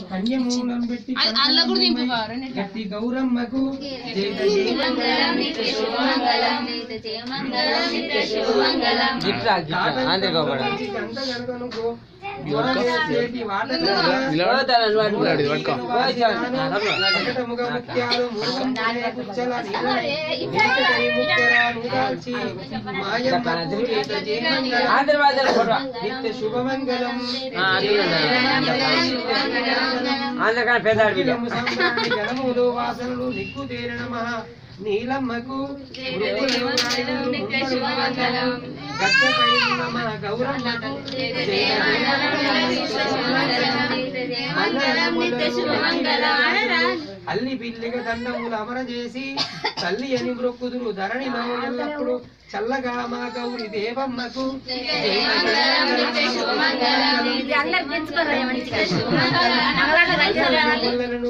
కన్యమూలం పెట్టి గట్టి గౌరమ్మకు శుభమంగళం గణములు వాసనలు దిక్కు తేరణ నీలమ్మకు గట్టపై గౌరమ్మకు అల్లి పిల్లిగా దండములు అమర చేసి తల్లి అని మృక్కుదురు ధరణి నవ్వులప్పుడు చల్లగా మా గౌరి దేవమ్మకు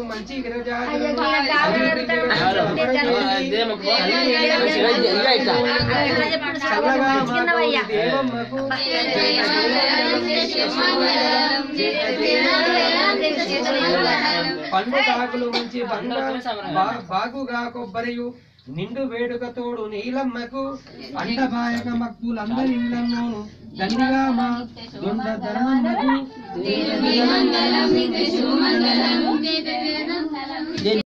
మంచి దేవమ్మకు పండు కాకులు మంచి బాగుగా కొబ్బరియు నిండు వేడుక తోడు నీలమ్మకు అండబాయక మక్కులందరి ఇళ్లలోను దండిగా మా దొండ ధరణమ్మకు